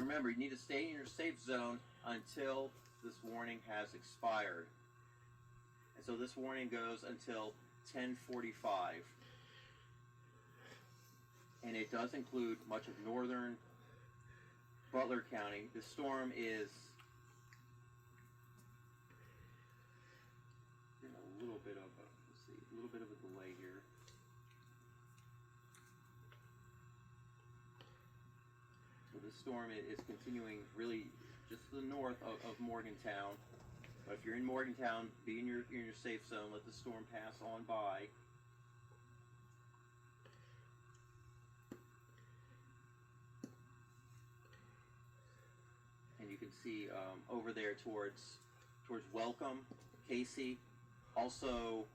remember, you need to stay in your safe zone until this warning has expired. And so this warning goes until 10:45. And it does include much of northern Butler County. The storm is in a little bit of a delay here. So this storm is continuing really just to the north of Morgantown. But if you're in Morgantown, be in your safe zone. Let the storm pass on by. And you can see over there towards Welcome, Casey, also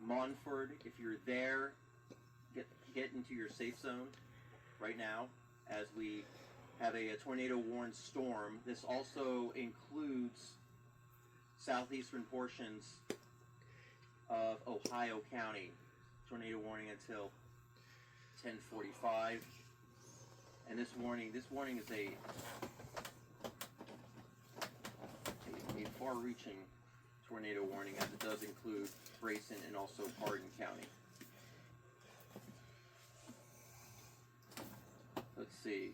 Montford. If you're there, get into your safe zone right now as we have a tornado warned storm. This also includes southeastern portions of Ohio County. Tornado warning until 10:45. And this warning is a far-reaching tornado warning, as it does include Grayson and also Hardin County. Let's see.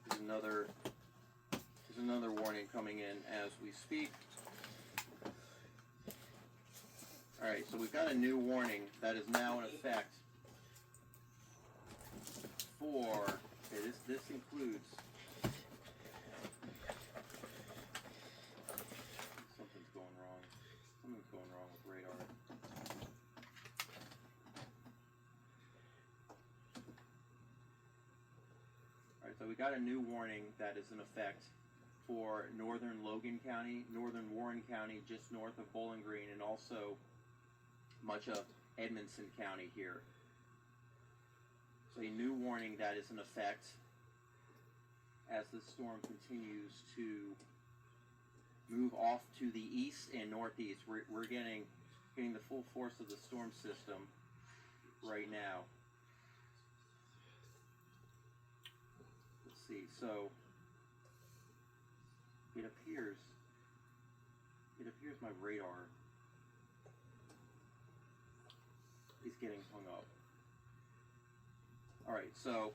There's another warning coming in as we speak. All right, so we've got a new warning that is now in effect for. Okay, this includes. Something's going wrong with radar. All right, so we got a new warning that is in effect for northern Logan County, northern Warren County, just north of Bowling Green, and also much of Edmonson County here. So a new warning that is in effect as the storm continues to move off to the east and northeast. We're getting the full force of the storm system right now. Let's see. So it appears my radar is getting hung up. All right, so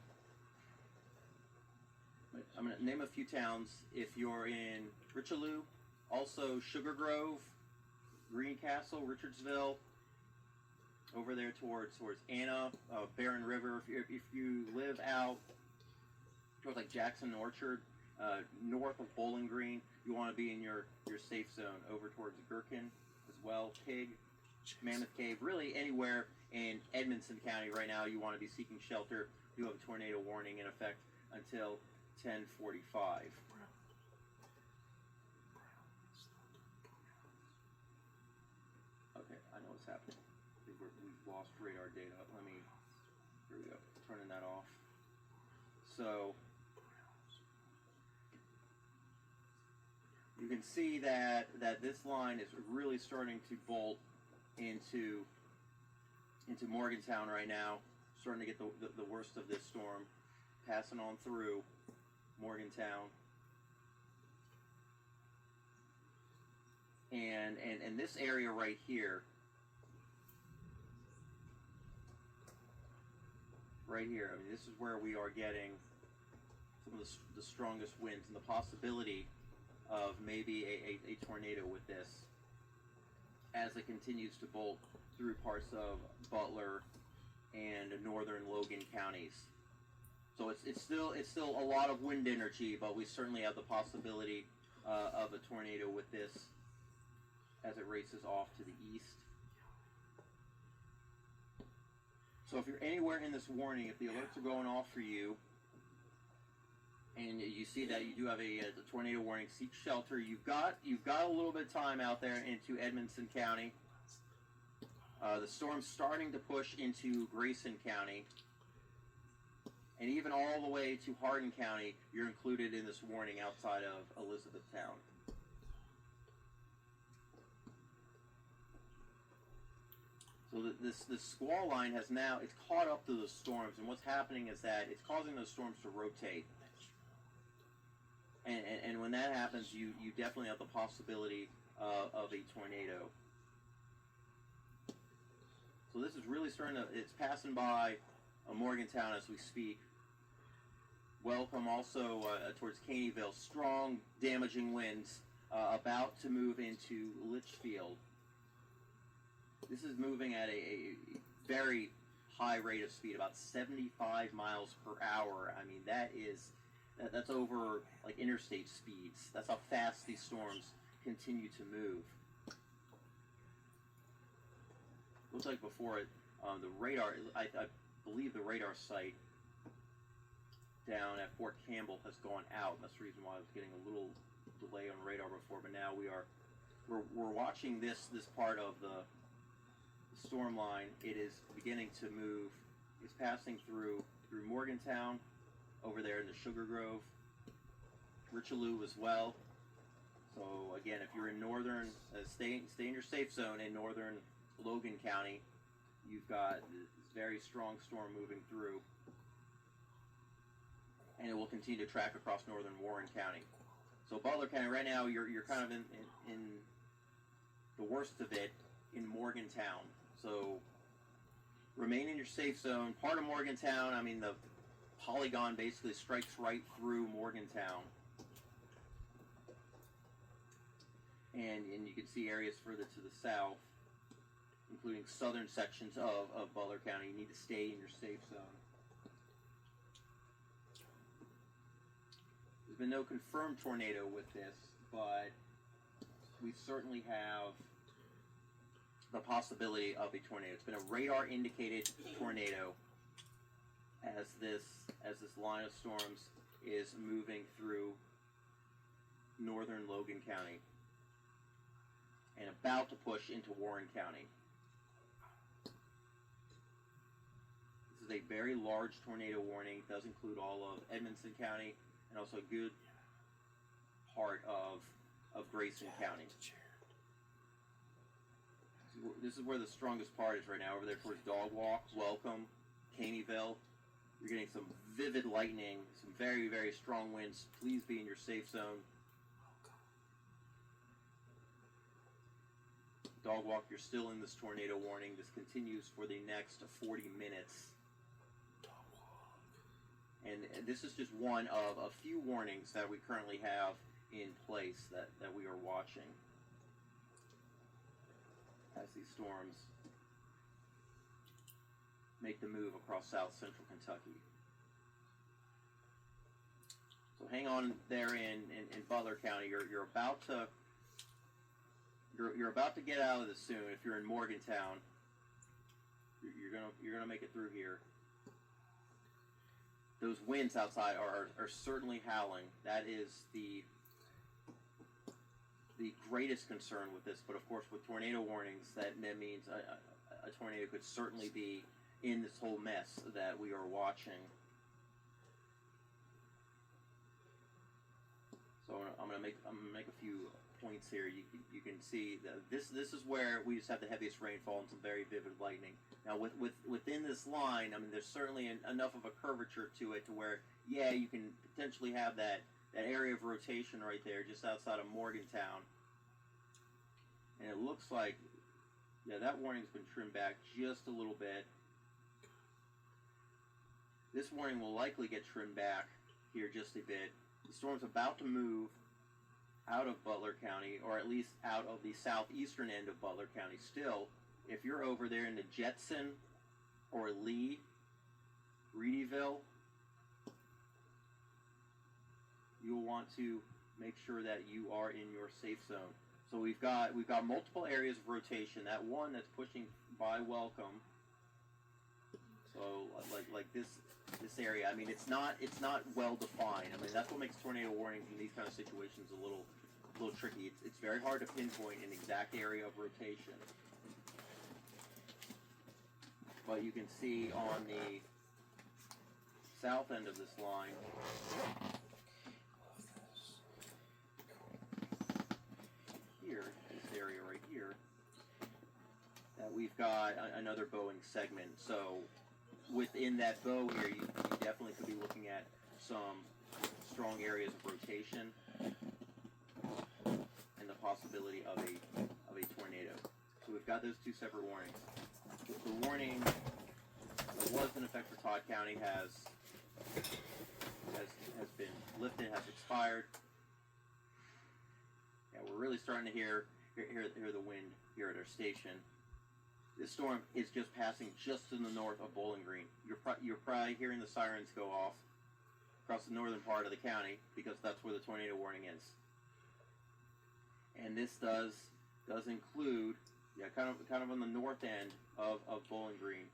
I'm going to name a few towns. If you're in Richelieu, also Sugar Grove, Greencastle, Richardsville, over there towards Anna, Barron River. If you live out towards like Jackson Orchard, north of Bowling Green, you want to be in your safe zone. Over towards Gherkin as well, Pig, Mammoth Cave, really anywhere in Edmonson County right now you want to be seeking shelter. You have a tornado warning in effect until 10:45. Okay, I know what's happening. I think we've lost radar data. Here we go, turning that off. So you can see that this line is really starting to bolt into Morgantown right now, starting to get the worst of this storm, passing on through Morgantown. And this area right here, I mean, this is where we are getting some of the strongest winds and the possibility of maybe a tornado with this as it continues to bolt through parts of Butler and northern Logan counties. So it's still a lot of wind energy, but we certainly have the possibility of a tornado with this as it races off to the east. So if you're anywhere in this warning, if the alerts are going off for you, and you see that you do have a tornado warning, seek shelter. You've got a little bit of time out there into Edmonson County. The storm's starting to push into Grayson County, and even all the way to Hardin County. You're included in this warning outside of Elizabethtown. So this squall line has now, it's caught up to the storms, and what's happening is that it's causing those storms to rotate. And when that happens, you definitely have the possibility of a tornado. So this is really starting to, it's passing by Morgantown as we speak. Welcome also towards Caneyville. Strong, damaging winds about to move into Litchfield. This is moving at a very high rate of speed, about 75 miles per hour. I mean, that's over like interstate speeds. That's how fast these storms continue to move. Looks like before it, the radar, I believe the radar site down at Fort Campbell has gone out. That's the reason why I was getting a little delay on radar before. But now we're watching this part of the storm line. It is beginning to move. It's passing through Morgantown, over there in the Sugar Grove, Richelieu as well. So again, if you're in northern, stay in your safe zone in northern Logan County. You've got this very strong storm moving through, and it will continue to track across northern Warren County. So Butler County right now, you're kind of in the worst of it in Morgantown. So remain in your safe zone. Part of Morgantown, I mean, the polygon basically strikes right through Morgantown. And you can see areas further to the south, including southern sections of Butler County. You need to stay in your safe zone. There's been no confirmed tornado with this, but we certainly have the possibility of a tornado. It's been a radar indicated tornado as this line of storms is moving through northern Logan County and about to push into Warren County. This is a very large tornado warning. It does include all of Edmonson County and also a good part of Grayson County. This is where the strongest part is right now, over there towards Dog Walk, Welcome, Caneyville. You're getting some vivid lightning, some very, very strong winds. Please be in your safe zone. Dog Walk, you're still in this tornado warning. This continues for the next 40 minutes. And this is just one of a few warnings that we currently have in place that we are watching as these storms make the move across south central Kentucky. So hang on there in Butler County. You're about to get out of this soon. If you're in Morgantown, you're gonna make it through here. Those winds outside are certainly howling. That is the greatest concern with this. But of course, with tornado warnings, that means a tornado could certainly be in this whole mess that we are watching. So I'm gonna make a few points here. You can see that this is where we just have the heaviest rainfall and some very vivid lightning. Now within this line, I mean, there's certainly enough of a curvature to it to where, yeah, you can potentially have that area of rotation right there just outside of Morgantown. And it looks like, yeah, that warning's been trimmed back just a little bit. This warning will likely get trimmed back here just a bit. The storm's about to move out of Butler County, or at least out of the southeastern end of Butler County. Still, if you're over there in the Jetson or Lee, Reedyville, you'll want to make sure that you are in your safe zone. So we've got multiple areas of rotation. That one that's pushing by Welcome. So like this area, I mean, it's not well defined. I mean, that's what makes tornado warnings in these kind of situations a little tricky. It's very hard to pinpoint an exact area of rotation. But you can see on the south end of this line, here, this area right here, that we've got another bowing segment. So within that bow here, you definitely could be looking at some strong areas of rotation and the possibility of a tornado. So we've got those two separate warnings. The warning that was in effect for Todd County has been lifted, has expired. Yeah, we're really starting to hear the wind here at our station. This storm is just passing just to the north of Bowling Green. You're probably hearing the sirens go off across the northern part of the county because that's where the tornado warning is. And this does include, kind of on the north end of Bowling Green,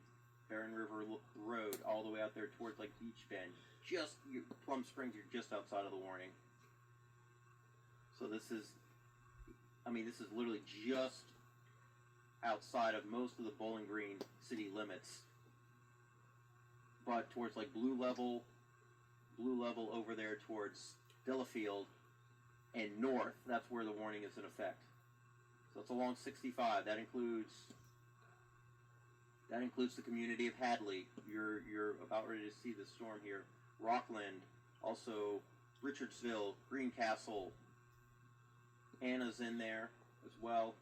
Barron River Road, all the way out there towards like Beach Bend. Plum Springs, you're just outside of the warning. So this is literally just outside of most of the Bowling Green city limits, but towards like blue level over there towards Delafield and north, that's where the warning is in effect. So it's along 65. That includes the community of Hadley. You're about ready to see the storm here. Rockland, also Richardsville, Greencastle, Anna's in there as well.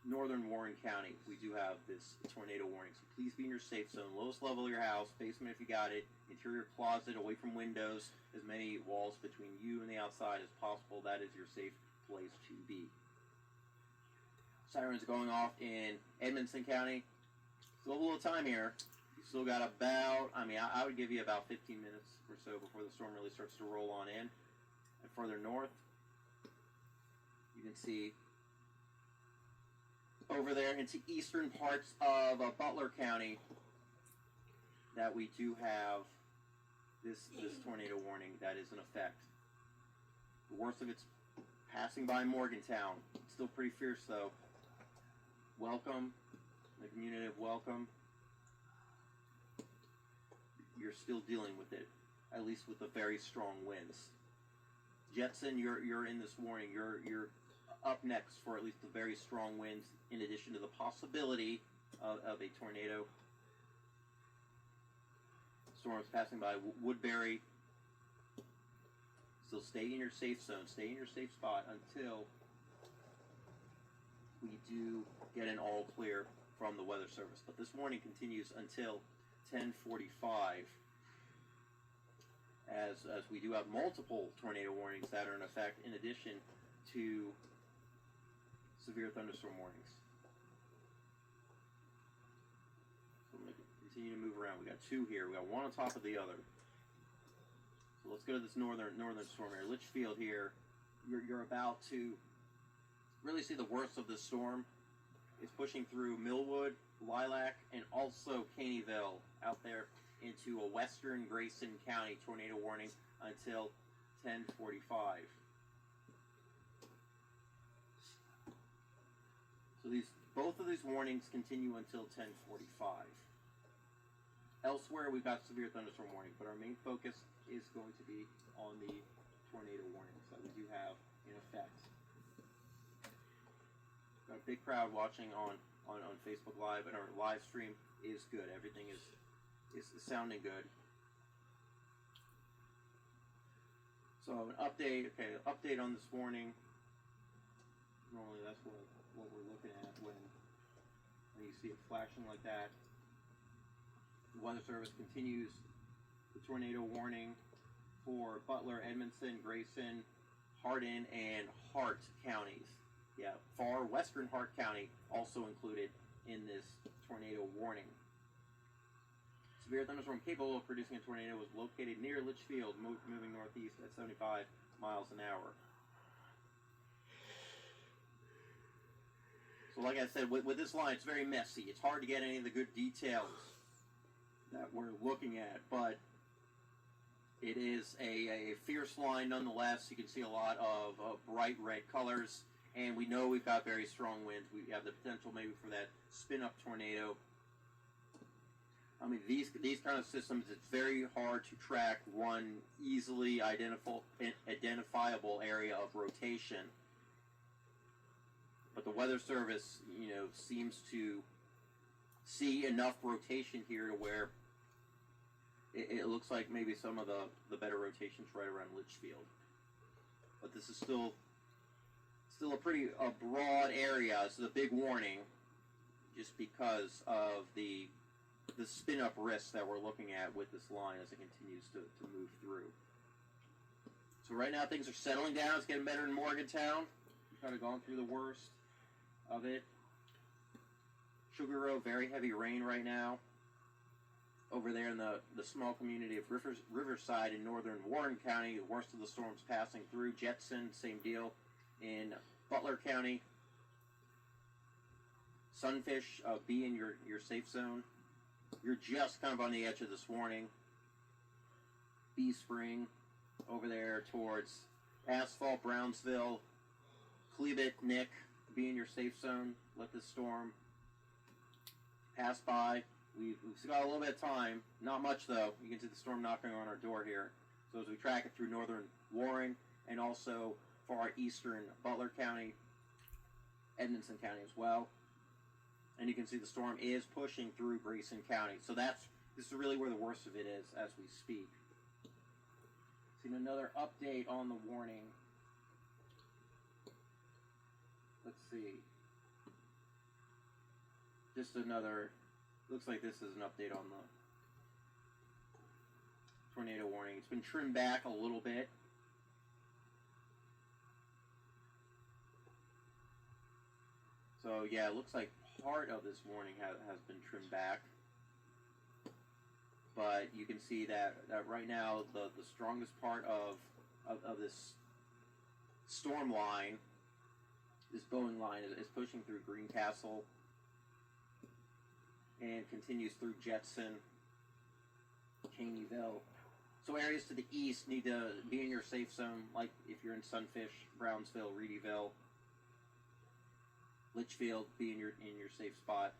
Northern Warren County, we do have this tornado warning, so please be in your safe zone. Lowest level of your house, basement if you got it, interior closet, away from windows, as many walls between you and the outside as possible. That is your safe place to be. Sirens going off in Edmonson County. Still a little time here. You still got about, I would give you about 15 minutes or so before the storm really starts to roll on in. And further north, you can see over there into eastern parts of Butler County that we do have this tornado warning that is in effect. The worst of it's passing by Morgantown. Still pretty fierce though. Welcome, the community of Welcome. You're still dealing with it, at least with the very strong winds. Jetson, you're in this warning. You're up next for at least the very strong winds, in addition to the possibility of a tornado. Storms passing by Woodbury. Still stay in your safe zone. Stay in your safe spot until we do get an all clear from the Weather Service. But this warning continues until 10:45. As we do have multiple tornado warnings that are in effect, in addition to severe thunderstorm warnings. So I'm going to continue to move around. We got two here. We got one on top of the other. So let's go to this northern storm here. Litchfield here. You're about to really see the worst of this storm. It's pushing through Millwood, Lilac, and also Caneyville out there into a western Grayson County tornado warning until 10:45. So both of these warnings continue until 10:45. Elsewhere, we've got severe thunderstorm warning, but our main focus is going to be on the tornado warnings that we do have in effect. Got a big crowd watching on Facebook Live, and our live stream is good. Everything is sounding good. So an update on this warning. Normally that's what we're looking at when you see it flashing like that. The Weather Service continues the tornado warning for Butler, Edmondson, Grayson, Hardin, and Hart counties. Yeah, far western Hart County also included in this tornado warning. Severe thunderstorm capable of producing a tornado was located near Litchfield, moving northeast at 75 miles an hour. So like I said, with this line, it's very messy. It's hard to get any of the good details that we're looking at, but it is a fierce line nonetheless. You can see a lot of bright red colors, and we know we've got very strong winds. We have the potential maybe for that spin-up tornado. These kind of systems, it's very hard to track one easily identifiable area of rotation. But the Weather Service, seems to see enough rotation here to where it looks like maybe some of the better rotations right around Litchfield. But this is still a pretty broad area. This is a big warning, just because of the spin up risk that we're looking at with this line as it continues to move through. So right now things are settling down. It's getting better in Morgantown. We've kind of gone through the worst of it. Sugar Grove, very heavy rain right now. Over there in the small community of Riverside in northern Warren County, the worst of the storms passing through. Jetson, same deal. In Butler County, Sunfish, be in your safe zone. You're just kind of on the edge of this warning. Bee Spring, over there towards Asphalt, Brownsville, Cleveland, Nick, be in your safe zone. Let this storm pass by. We've still got a little bit of time. Not much, though. You can see the storm knocking on our door here. So as we track it through northern Warren and also far eastern Butler County, Edmonson County as well. And you can see the storm is pushing through Grayson County. So this is really where the worst of it is as we speak. Seen another update on the warning. Let's see. Just another, looks like this is an update on the tornado warning. It's been trimmed back a little bit. So yeah, it looks like part of this warning has been trimmed back. But you can see that right now the strongest part of this storm line, this Boeing line, is pushing through Greencastle and continues through Jetson, Caneyville. So areas to the east need to be in your safe zone, like if you're in Sunfish, Brownsville, Reedyville, Litchfield, be in your safe spot.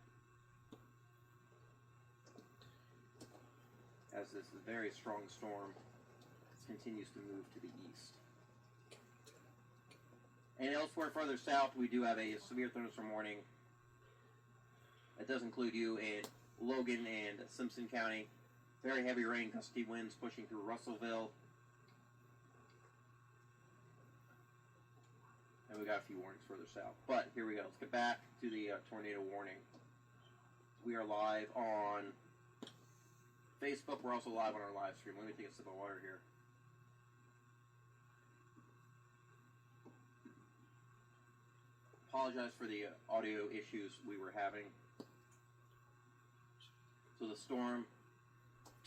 As this very strong storm continues to move to the east. And elsewhere further south, we do have a severe thunderstorm warning. That does include you in Logan and Simpson County. Very heavy rain, gusty winds pushing through Russellville. And we got a few warnings further south. But here we go. Let's get back to the tornado warning. We are live on Facebook. We're also live on our live stream. Let me take a sip of water here. Apologize for the audio issues we were having. So the storm,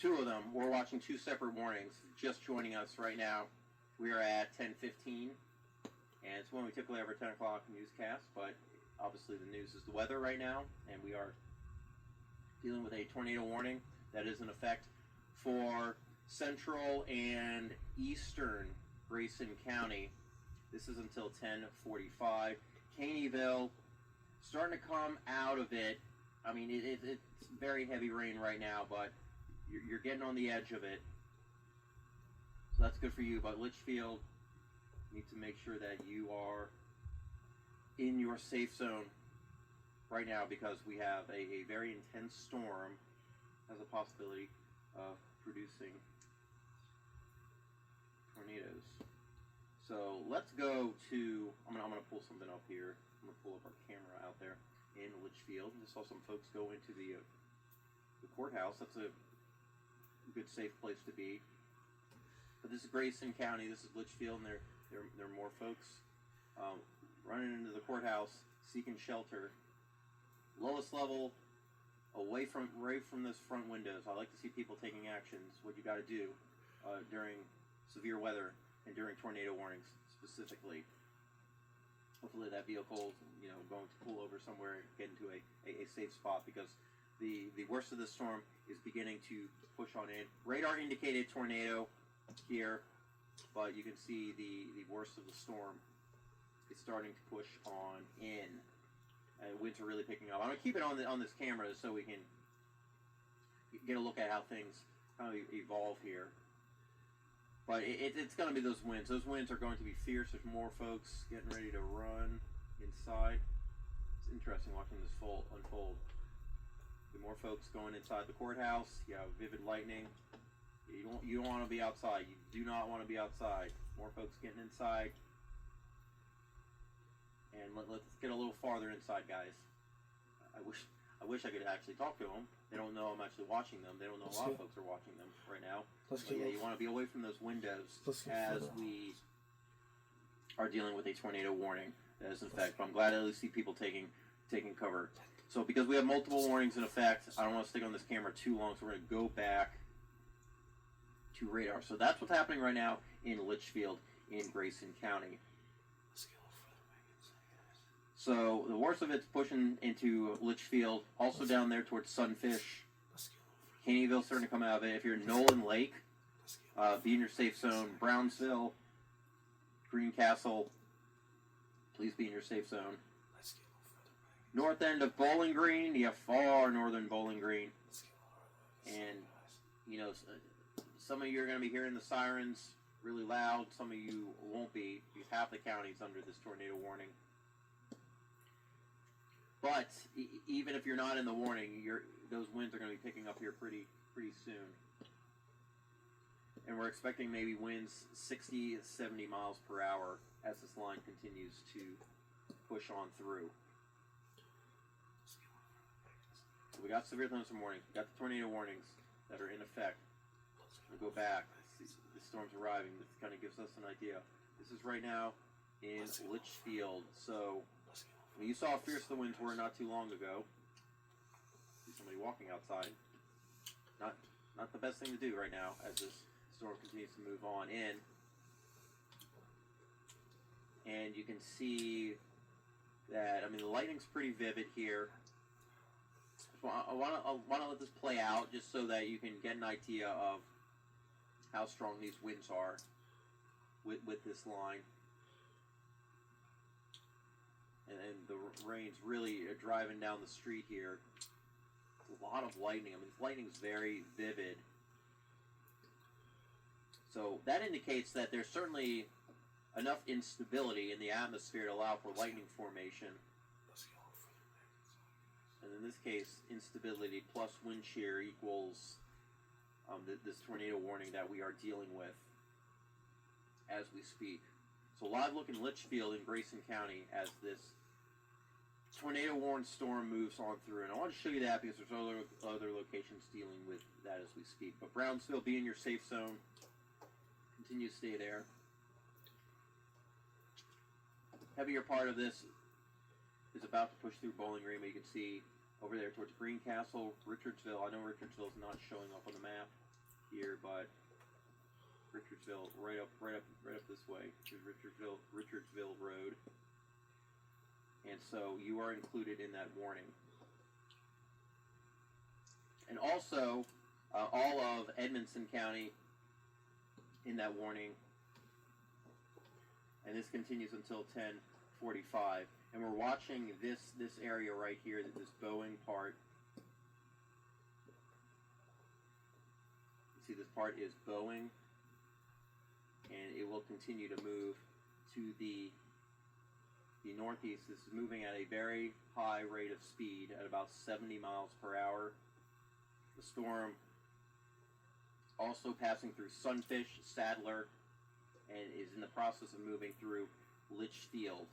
two of them, we're watching two separate warnings. Just joining us right now, we are at 10:15. And it's when we typically have our 10 o'clock newscast, but obviously the news is the weather right now, and we are dealing with a tornado warning that is in effect for central and eastern Grayson County. This is until 10:45. Caneyville, starting to come out of it. I mean, it's very heavy rain right now, but you're getting on the edge of it. So that's good for you. But Litchfield, need to make sure that you are in your safe zone right now, because we have a very intense storm has a possibility of producing tornadoes. So let's go to, I'm gonna pull something up here. I'm gonna pull up our camera out there in Litchfield. Just saw some folks go into the courthouse. That's a good, safe place to be. But this is Grayson County. This is Litchfield, and there are more folks running into the courthouse seeking shelter. Lowest level, right from those front windows. I like to see people taking actions. What you got to do during severe weather and during tornado warnings specifically. Hopefully that vehicle, going to pull over somewhere and get into a safe spot, because the worst of the storm is beginning to push on in. Radar indicated tornado here, but you can see the worst of the storm is starting to push on in, and winds are really picking up. I'm gonna keep it on this camera so we can get a look at how things kind of evolve here. But it's going to be those winds. Those winds are going to be fierce. There's more folks getting ready to run inside. It's interesting watching this unfold. More folks going inside the courthouse. You have vivid lightning You don't want to be outside. You do not want to be outside. More folks getting inside. And let's get a little farther inside, guys. I wish I could actually talk to them. They don't know I'm actually watching them. They don't know a lot of folks are watching them right now. But yeah, you want to be away from those windows as we are dealing with a tornado warning that is in effect. But I'm glad to at least see people taking cover. So because we have multiple warnings in effect, I don't want to stick on this camera too long, so we're going to go back to radar. So that's what's happening right now in Litchfield in Grayson County. So the worst of it's pushing into Litchfield, also down there towards Sunfish. Caneyville starting to come out of it. If you're in Nolan Lake, be in your safe zone. Brownsville, Greencastle, please be in your safe zone. North end of Bowling Green, you have far northern Bowling Green. And, you know, some of you are going to be hearing the sirens really loud. Some of you won't be, because half the county's under this tornado warning. But even if you're not in the warning, those winds are going to be picking up here pretty soon. And we're expecting maybe winds 60 to 70 miles per hour as this line continues to push on through. So we got severe thunderstorm warnings. We got the tornado warnings that are in effect. We'll go back. The storm's arriving. This kind of gives us an idea. This is right now in Litchfield. So you saw how fierce the winds were not too long ago. See somebody walking outside. Not the best thing to do right now as this storm continues to move on in. And you can see that, I mean, the lightning's pretty vivid here. I want to let this play out just so that you can get an idea of how strong these winds are with this line. And the rain's really driving down the street here. It's a lot of lightning. I mean, this lightning's very vivid. So that indicates that there's certainly enough instability in the atmosphere to allow for lightning formation. And in this case, instability plus wind shear equals this tornado warning that we are dealing with as we speak. So live look in Litchfield in Grayson County as this tornado warned storm moves on through. And I want to show you that because there's other locations dealing with that as we speak. But Brownsville, be in your safe zone. Continue to stay there. Heavier part of this is about to push through Bowling Green, but you can see over there towards Greencastle, Richardsville. I know Richardsville's not showing up on the map here, but Richardsville right up this way is Richardsville Road. And so you are included in that warning. And also, all of Edmonson County in that warning. And this continues until 10:45. And we're watching this area right here, this bowing part. You see this part is bowing. And it will continue to move to the northeast. This is moving at a very high rate of speed at about 70 miles per hour. The storm also passing through Sunfish, Sadler, and is in the process of moving through Litchfield.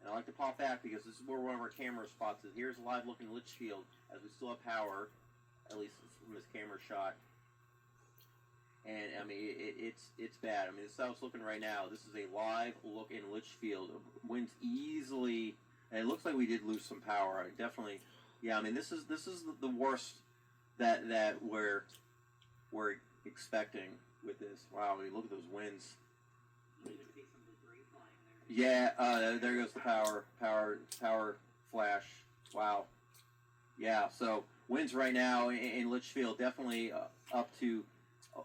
And I like to pop back because this is where one of our camera spots is. Here's a live look in Litchfield as we still have power, at least from this camera shot. And I mean, it's bad. I mean, this is how it's looking right now. This is a live look in Litchfield. Winds easily, and it looks like we did lose some power. Definitely, yeah. I mean, this is the worst that we're expecting with this. Wow, I mean, look at those winds. Yeah, there goes the power flash. Wow. Yeah, so winds right now in Litchfield definitely up to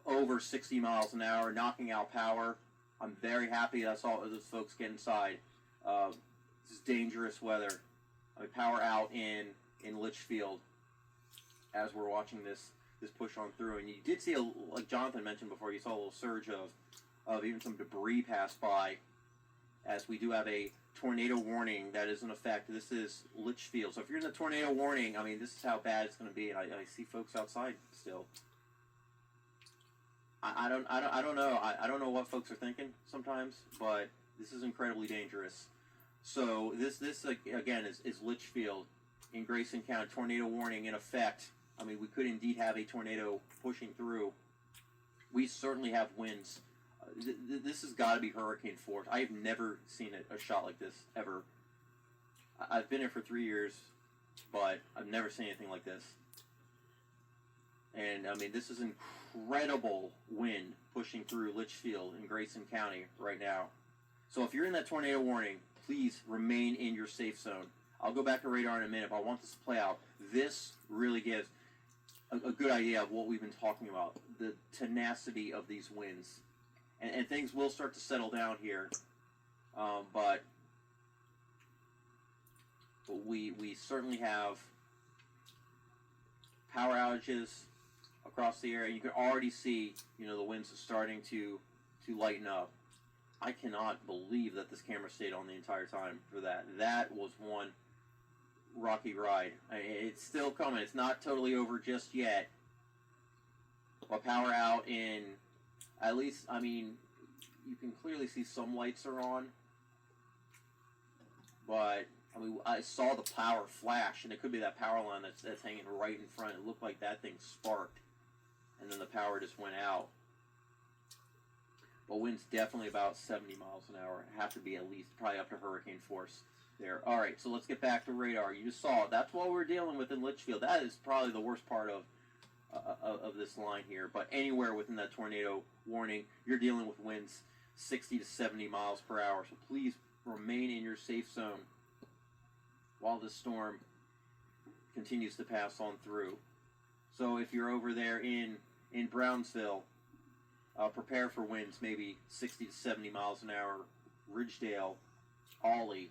over 60 miles an hour, knocking out power. I'm very happy that's all those folks get inside. This is dangerous weather. I mean, power out in Litchfield as we're watching this push on through. And you did see, like Jonathan mentioned before, you saw a little surge of even some debris pass by, as we do have a tornado warning that is in effect. This is Litchfield. So if you're in the tornado warning, I mean, this is how bad it's going to be. And I see folks outside still. I don't know. I don't know what folks are thinking sometimes, but this is incredibly dangerous. So this again is Litchfield in Grayson County. Tornado warning in effect. I mean, we could indeed have a tornado pushing through. We certainly have winds. This has got to be hurricane force. I've never seen a shot like this ever. I've been here for 3 years, but I've never seen anything like this. And I mean, this is incredible wind pushing through Litchfield in Grayson County right now. So if you're in that tornado warning, please remain in your safe zone. I'll go back to radar in a minute, but I want this to play out. This really gives a good idea of what we've been talking about, the tenacity of these winds. And things will start to settle down here, but we certainly have power outages across the area. You can already see, the winds are starting to lighten up. I cannot believe that this camera stayed on the entire time for that. That was one rocky ride. It's still coming. It's not totally over just yet. But power out in, at least, I mean, you can clearly see some lights are on. But, I mean, I saw the power flash, and it could be that power line that's hanging right in front. It looked like that thing sparked, and then the power just went out. But wind's definitely about 70 miles an hour. Have to be at least probably up to hurricane force there. All right, so let's get back to radar. You just saw it. That's what we're dealing with in Litchfield. That is probably the worst part of this line here. But anywhere within that tornado warning, you're dealing with winds 60 to 70 miles per hour. So please remain in your safe zone while this storm continues to pass on through. So if you're over there in Brownsville, prepare for winds maybe 60 to 70 miles an hour. Ridgedale, Ollie,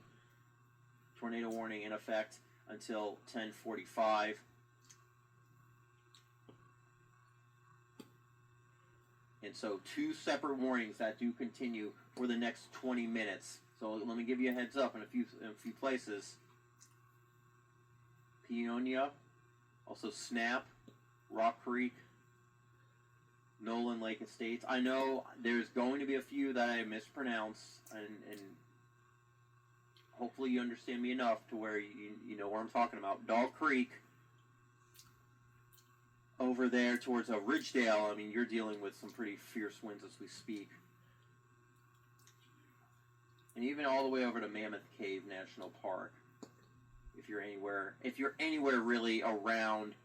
tornado warning in effect until 10:45. And so 2 separate warnings that do continue for the next 20 minutes. So let me give you a heads up in a few places. Peonia, also Snap, Rock Creek, Nolan Lake Estates. I know there's going to be a few that I mispronounce, and hopefully you understand me enough to where you know where I'm talking about. Dog Creek, over there towards Ridgedale, I mean, you're dealing with some pretty fierce winds as we speak. And even all the way over to Mammoth Cave National Park, if you're anywhere really around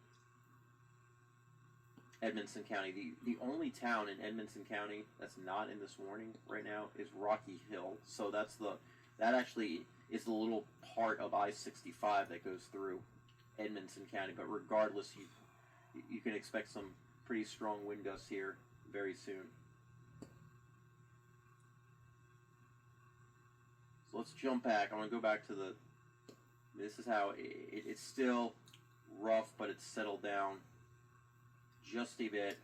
Edmonson County. The only town in Edmonson County that's not in this warning right now is Rocky Hill. So that actually is the little part of I-65 that goes through Edmonton County. But regardless, you can expect some pretty strong wind gusts here very soon. So let's jump back. I want to go back to this is how it's still rough, but it's settled down just a bit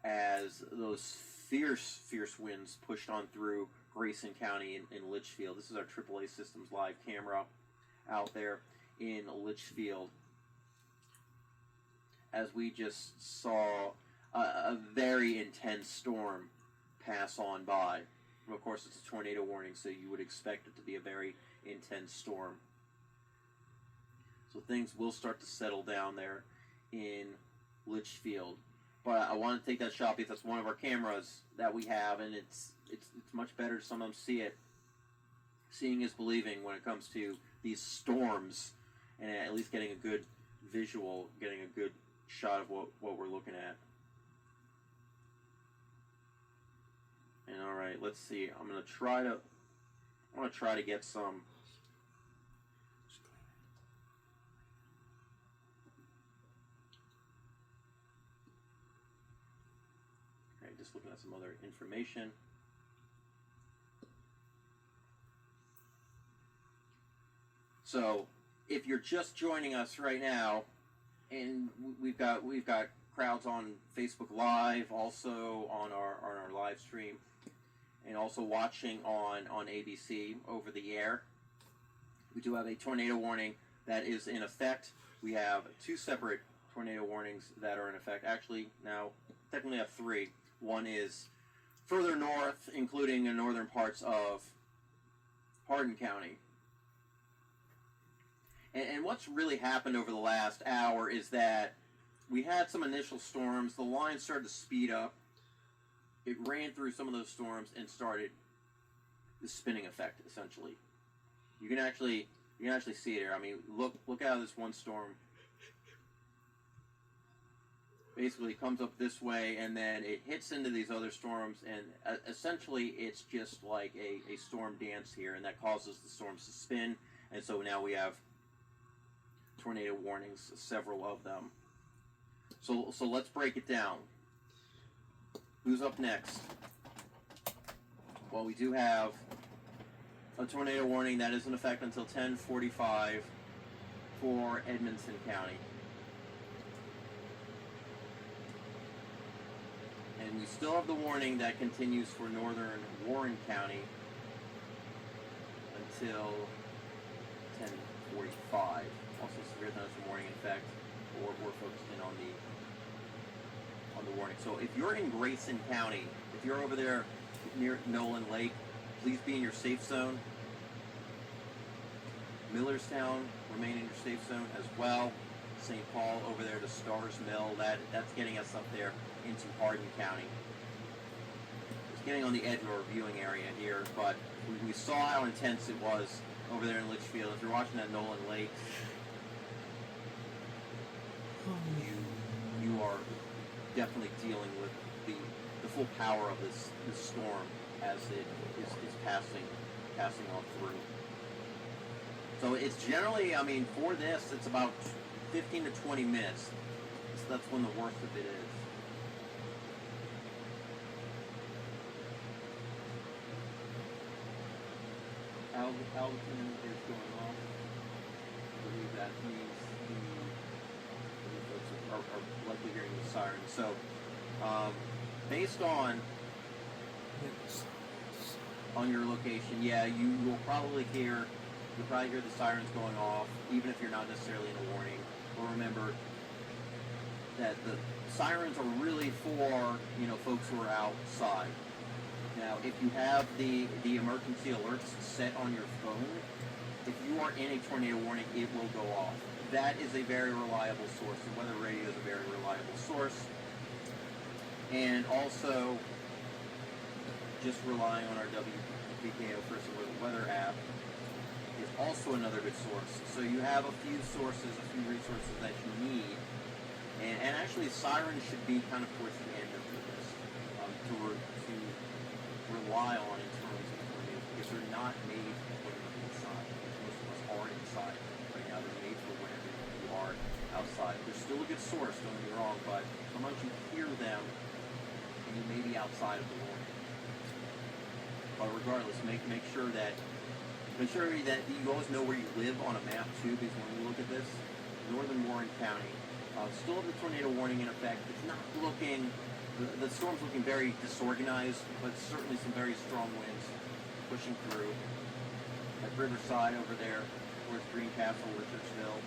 as those fierce winds pushed on through Grayson County in Litchfield. This is our AAA Systems live camera out there in Litchfield as we just saw a very intense storm pass on by. And of course, it's a tornado warning, so you would expect it to be a very intense storm. So things will start to settle down there in Litchfield. But I want to take that shot because that's one of our cameras that we have, and it's much better to sometimes see it. Seeing is believing when it comes to these storms, and at least getting a good visual, getting a good shot of what we're looking at. And all right, let's see. I'm gonna try to get some. Okay, just looking at some other information. So, if you're just joining us right now, and we've got crowds on Facebook Live, also on our live stream, and also watching on ABC over the air. We do have a tornado warning that is in effect. We have 2 separate tornado warnings that are in effect. Actually, now technically have 3. One is further north, including the northern parts of Hardin County. And what's really happened over the last hour is that we had some initial storms. The line started to speed up. It ran through some of those storms and started the spinning effect, essentially. You can actually see it here. I mean, look out of this one storm. Basically comes up this way, and then it hits into these other storms, and essentially it's just like a storm dance here, and that causes the storms to spin, and so now we have tornado warnings, several of them. So let's break it down. Who's up next? Well, we do have a tornado warning that is in effect until 10:45 for Edmonson County. And we still have the warning that continues for northern Warren County until 10:45. Also severe thunderstorm warning in effect, or we're focusing on the warning. So if you're in Grayson County, if you're over there near Nolan Lake, please be in your safe zone. Millerstown, remain in your safe zone as well. St. Paul over there to Stars Mill, that's getting us up there into Hardin County. It's getting on the edge of our viewing area here, but we saw how intense it was over there in Litchfield. If you're watching that Nolan Lake, you are definitely dealing with the full power of this storm as it is passing on through. So it's generally, I mean, for this, it's about 15 to 20 minutes. So that's when the worst of it is. Alberton is going off. I believe that means the folks are likely hearing the siren. So, based on your location, yeah, you will probably hear the sirens going off, even if you're not necessarily in a warning. But remember that the sirens are really for, folks who are outside. Now, if you have the emergency alerts set on your phone, if you are in a tornado warning, it will go off. That is a very reliable source. The weather radio is a very reliable source. And also, just relying on our WBKO First Alert Weather app is also another good source. So you have a few sources, a few resources that you need. And actually, sirens should be kind of towards the end of the list to rely on in terms of tornadoes, because they're not made for when you're inside. Most of us are inside right now. They're made for whenever you are outside. They're still a good source, don't get me wrong, but sometimes you hear them and you may be outside of the warning. But regardless, make sure that you always know where you live on a map too, because when we look at this, northern Warren County still have the tornado warning in effect. It's not looking. The storm's looking very disorganized, but certainly some very strong winds pushing through. At Riverside over there, towards Greencastle, Richardsville.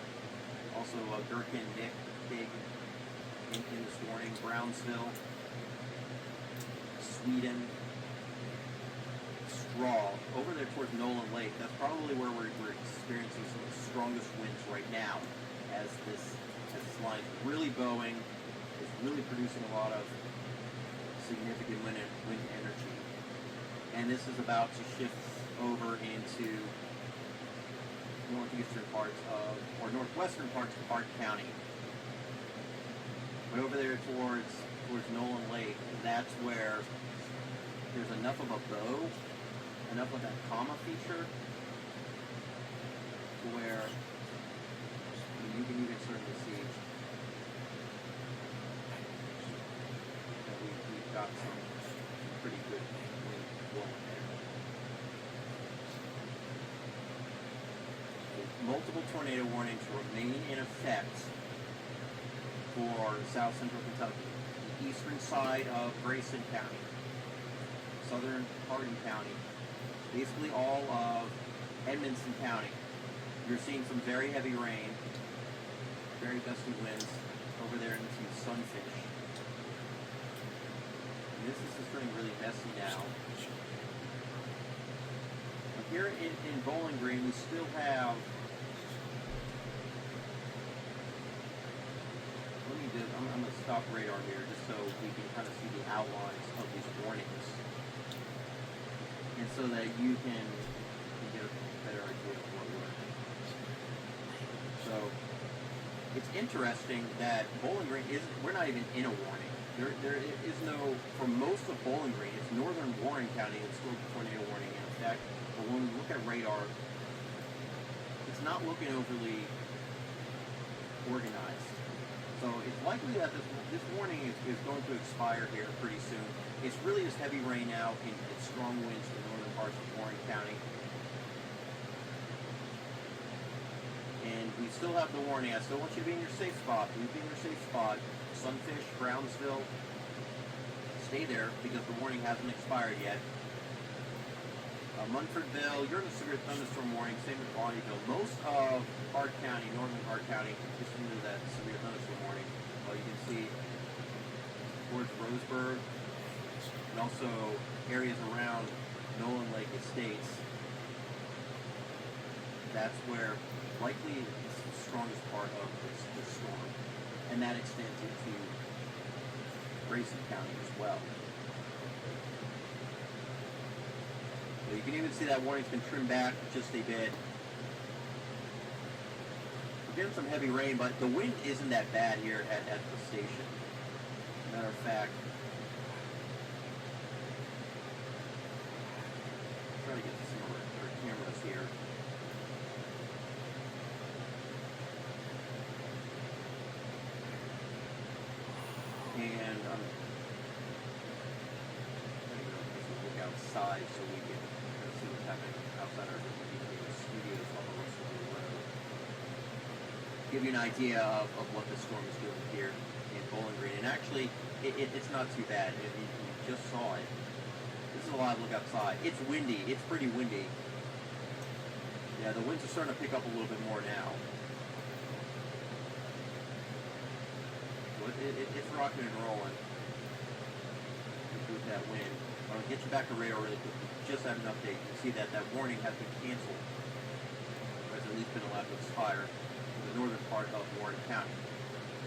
Also Gherkin, Nick, Big in this warning. Brownsville, Sweden, Straw. Over there towards Nolan Lake, that's probably where we're experiencing some of the strongest winds right now, as this line is really bowing, is really producing a lot of significant wind energy. And this is about to shift over into northwestern parts of Hart County. But over there towards Nolan Lake, that's where there's enough of a bow, enough of that comma feature, to where you can certainly see that we've got some pretty good wind blowing there. Multiple tornado warnings remain in effect for south central Kentucky, the eastern side of Grayson County, southern Hardin County, basically all of Edmonson County. You're seeing some very heavy rain, very gusty winds over there into Sunfish. And this is just turning really messy now. Here in Bowling Green, we still have. I'm going to stop radar here just so we can kind of see the outlines of these warnings, and so that you can get a better idea of what we're. So it's interesting that Bowling Green we're not even in a warning. There is no, for most of Bowling Green, it's northern Warren County and still tornado warning in effect. But when we look at radar, it's not looking overly organized. So it's likely that this warning is going to expire here pretty soon. It's really just heavy rain now and strong winds in the northern parts of Warren County. And we still have the warning. I still want you to be in your safe spot. Please be in your safe spot. Sunfish, Brownsville, stay there because the warning hasn't expired yet. Munfordville, you're in a severe thunderstorm warning, same with Bonnyville. Most of Hart County, northern Hart County, just into that severe thunderstorm warning. You can see towards Roseburg and also areas around Nolan Lake Estates. That's where likely it's the strongest part of this storm. And that extends into Grayson County as well. So you can even see that warning's been trimmed back just a bit. We're getting some heavy rain, but the wind isn't that bad here at the station. Matter of fact, try to get to some of our cameras here. And I'm going to look outside so we can see what's happening outside our WBKO studios on the west side of the road. Give you an idea of what the storm is doing here in Bowling Green. And actually, it's not too bad. If you just saw it. This is a live look outside. It's windy. It's pretty windy. Yeah, the winds are starting to pick up a little bit more now. It's rocking and rolling with that wind. I'll get you back to radar really quick. Just have an update. You see that warning has been canceled, or has at least been allowed to expire in the northern part of Warren County.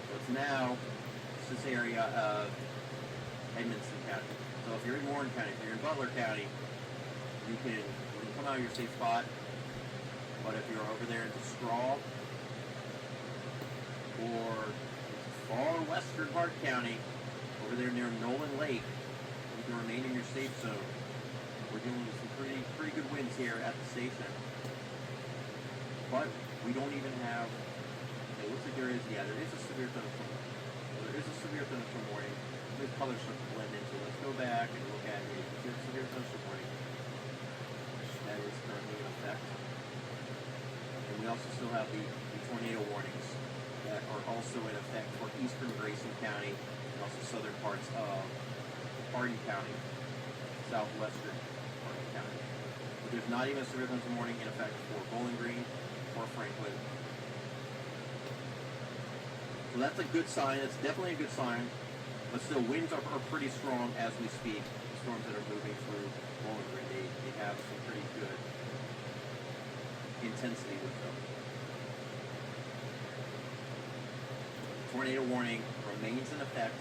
So it's now this area of Edmonson County. So if you're in Warren County, if you're in Butler County, you can come out of your safe spot. But if you're over there into Straw or far western Hart County, over there near Nolan Lake, you can remain in your safe zone. We're dealing with some pretty good winds here at the station. But we don't even have, it looks like there is a severe thunderstorm. Well, there is a severe thunderstorm warning. The colors start to blend in, so let's go back and look at it. You see the severe thunderstorm warning. That is currently in effect. And we also still have the tornado warnings that are also in effect for eastern Grayson County and also southern parts of Hardin County, southwestern Hardin County. But there's not even a severe thunderstorm warning in effect for Bowling Green or Franklin. So that's a good sign. It's definitely a good sign. But still, winds are pretty strong as we speak. The storms that are moving through Bowling Green, they have some pretty good intensity with them. Tornado warning remains in effect